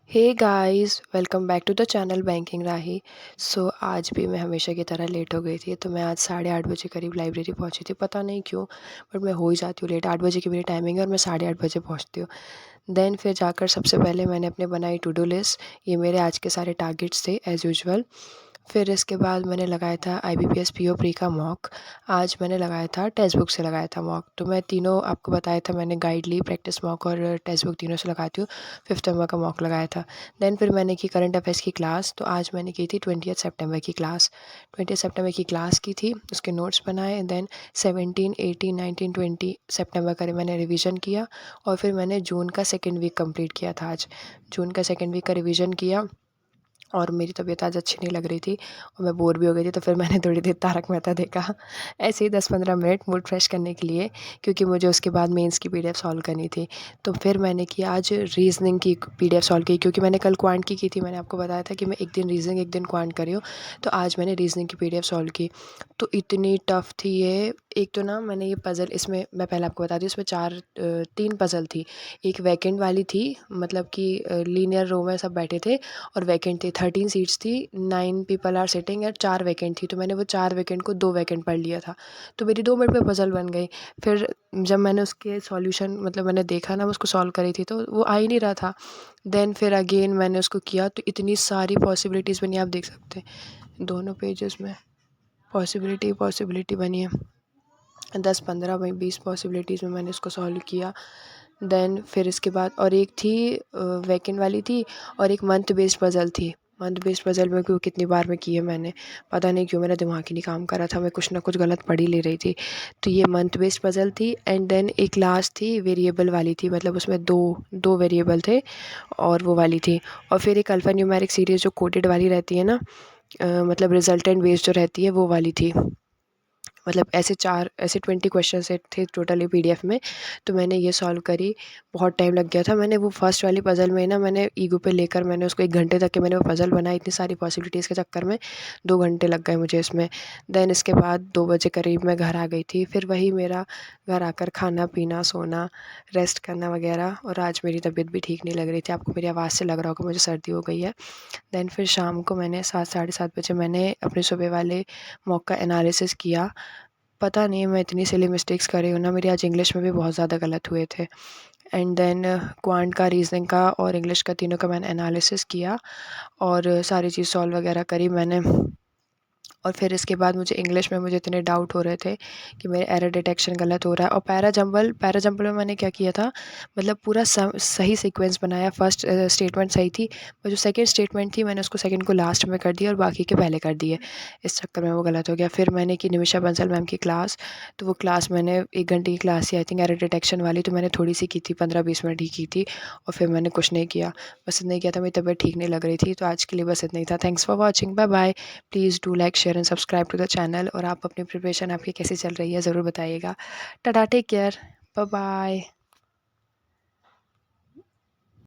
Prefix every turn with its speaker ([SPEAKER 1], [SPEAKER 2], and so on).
[SPEAKER 1] Hey guys, welcome back to the channel banking Rahi. आज भी मैं हमेशा की तरह लेट हो गई थी। तो मैं आज 8:30 बजे करीब लाइब्रेरी पहुंची थी। पता नहीं क्यों, बट मैं हो ही जाती हूँ लेट। 8 बजे की मेरी टाइमिंग है और मैं 8:30 बजे पहुंचती हूँ। देन फिर जाकर सबसे पहले मैंने अपने बनाई टू डू लिस्ट। ये मेरे आज के सारे टारगेट्स थे एज़ यूजुअल। फिर इसके बाद मैंने लगाया था IBPS PO प्री का मॉक। आज मैंने लगाया था टेक्स्ट बुक से लगाया था मॉक। तो मैं तीनों आपको बताया था, मैंने गाइड ली, प्रैक्टिस मॉक और टेक्स्ट बुक तीनों से लगाती हूँ। 5th नंबर का मॉक लगाया था। देन फिर मैंने की करंट अफेयर्स की क्लास। तो आज मैंने की थी 20th सितंबर की क्लास। 20th सितंबर की क्लास की थी, उसके नोट्स बनाए। देन 17, 18, 19, 20 सितंबर का मैंने रिवीजन किया। और फिर मैंने जून का सेकेंड वीक कंप्लीट किया था आज। जून का सेकेंड वीक का रिवीजन किया और मेरी तबीयत आज अच्छी नहीं लग रही थी और मैं बोर भी हो गई थी। तो फिर मैंने थोड़ी देर तारक मेहता देखा, ऐसे ही 10-15 मिनट मूड फ्रेश करने के लिए, क्योंकि मुझे उसके बाद मेंस की PDF सॉल्व करनी थी। तो फिर मैंने की आज रीजनिंग की PDF सॉल्व की, क्योंकि मैंने कल क्वांट की थी। मैंने आपको बताया था कि मैं एक दिन रीजनिंग एक दिन क्वांट करी हूँ। तो आज मैंने रीजनिंग की PDF सॉल्व की। तो इतनी टफ थी ये। एक तो ना मैंने ये पज़ल, इसमें मैं पहले आपको बता दूँ, इसमें 3 पज़ल थी। एक वैकेंट वाली थी, मतलब कि लीनियर रो में सब बैठे थे और वैकेंट थी। 13 सीट्स थी, 9 people are sitting and 4 vacant थी। तो मैंने वो 4 वैकेंट को 2 वैकेंट पढ़ लिया था। तो मेरी 2 मिनट में पज़ल बन गई। फिर जब मैंने उसके सॉल्यूशन, मतलब मैंने देखा ना, मैं उसको सॉल्व करी थी तो वो आ ही नहीं रहा था। देन फिर अगेन मैंने उसको किया तो इतनी सारी पॉसिबिलिटीज़ बनी, आप देख सकते हैं दोनों पेजेस में पॉसिबिलिटी बनी है। 10-15 20 पॉसिबिलिटीज़ में मैंने इसको सॉल्व किया। देन फिर इसके बाद और एक थी वैकेंट वाली थी और एक मंथ बेस्ड पज़ल थी। मंथ बेस्ड पज़ल में क्यों कितनी बार में की है मैंने, पता नहीं क्यों मेरा दिमाग ही नहीं काम कर रहा था, मैं कुछ ना कुछ गलत पढ़ ही ले रही थी। तो ये मंथ बेस्ड पज़ल थी। एंड देन एक लास्ट थी वेरिएबल वाली थी, मतलब उसमें दो वेरिएबल थे और वो वाली थी। और फिर एक अल्फ़ा न्यूमेरिक सीरीज़ जो कोटेड वाली रहती है ना, मतलब रिजल्टेंट बेस्ड जो रहती है, वो वाली थी। मतलब ऐसे 20 क्वेश्चन सेट थे टोटली PDF में। तो मैंने ये सॉल्व करी। बहुत टाइम लग गया था। मैंने वो फर्स्ट वाली पज़ल में ना, मैंने ईगो पे लेकर मैंने उसको 1 घंटे तक के मैंने वो पज़ल बनाई। इतनी सारी पॉसिबिलिटीज़ के चक्कर में 2 घंटे लग गए मुझे इसमें। देन इसके बाद 2 बजे करीब मैं घर आ गई थी। फिर वही मेरा घर आकर खाना पीना, सोना, रेस्ट करना वगैरह। और आज मेरी तबीयत भी ठीक नहीं लग रही थी। आपको मेरी आवाज़ से लग रहा होगा मुझे सर्दी हो गई है। देन फिर शाम को मैंने 7 साढ़े 7 बजे मैंने अपने सुबह वाले मॉक का एनालिसिस किया। पता नहीं मैं इतनी सिली मिस्टेक्स कर रही हूँ ना, मेरी आज इंग्लिश में भी बहुत ज़्यादा गलत हुए थे। एंड देन क्वांट का, रीजनिंग का और इंग्लिश का, तीनों का मैंने एनालिसिस किया और सारी चीज़ सॉल्व वगैरह करी मैंने। और फिर इसके बाद मुझे इंग्लिश में मुझे इतने डाउट हो रहे थे कि मेरे एरर डिटेक्शन गलत हो रहा है। और पैरा जंबल में मैंने क्या किया था, मतलब पूरा सही सीक्वेंस बनाया। फर्स्ट स्टेटमेंट सही थी, और जो सेकंड स्टेटमेंट थी मैंने उसको सेकंड को लास्ट में कर दिया और बाकी के पहले कर दिए। इस चक्कर में वो गलत हो गया। फिर मैंने की निमिषा बंसल मैम की क्लास। तो वो क्लास मैंने 1 घंटे की क्लास थी आई थिंक, एरर डिटेक्शन वाली। तो मैंने थोड़ी सी की थी, 15-20 मिनट ही की थी। और फिर मैंने कुछ नहीं किया, बस इतना ही किया था। मेरी तबीयत ठीक नहीं लग रही थी। तो आज के लिए बस इतना ही था। Thanks for watching, bye bye. Please do like, share and subscribe to the channel. और आप अपनी प्रिपरेशन आपकी कैसी चल रही है ज़रूर बताइएगा। Tata, take care, bye bye.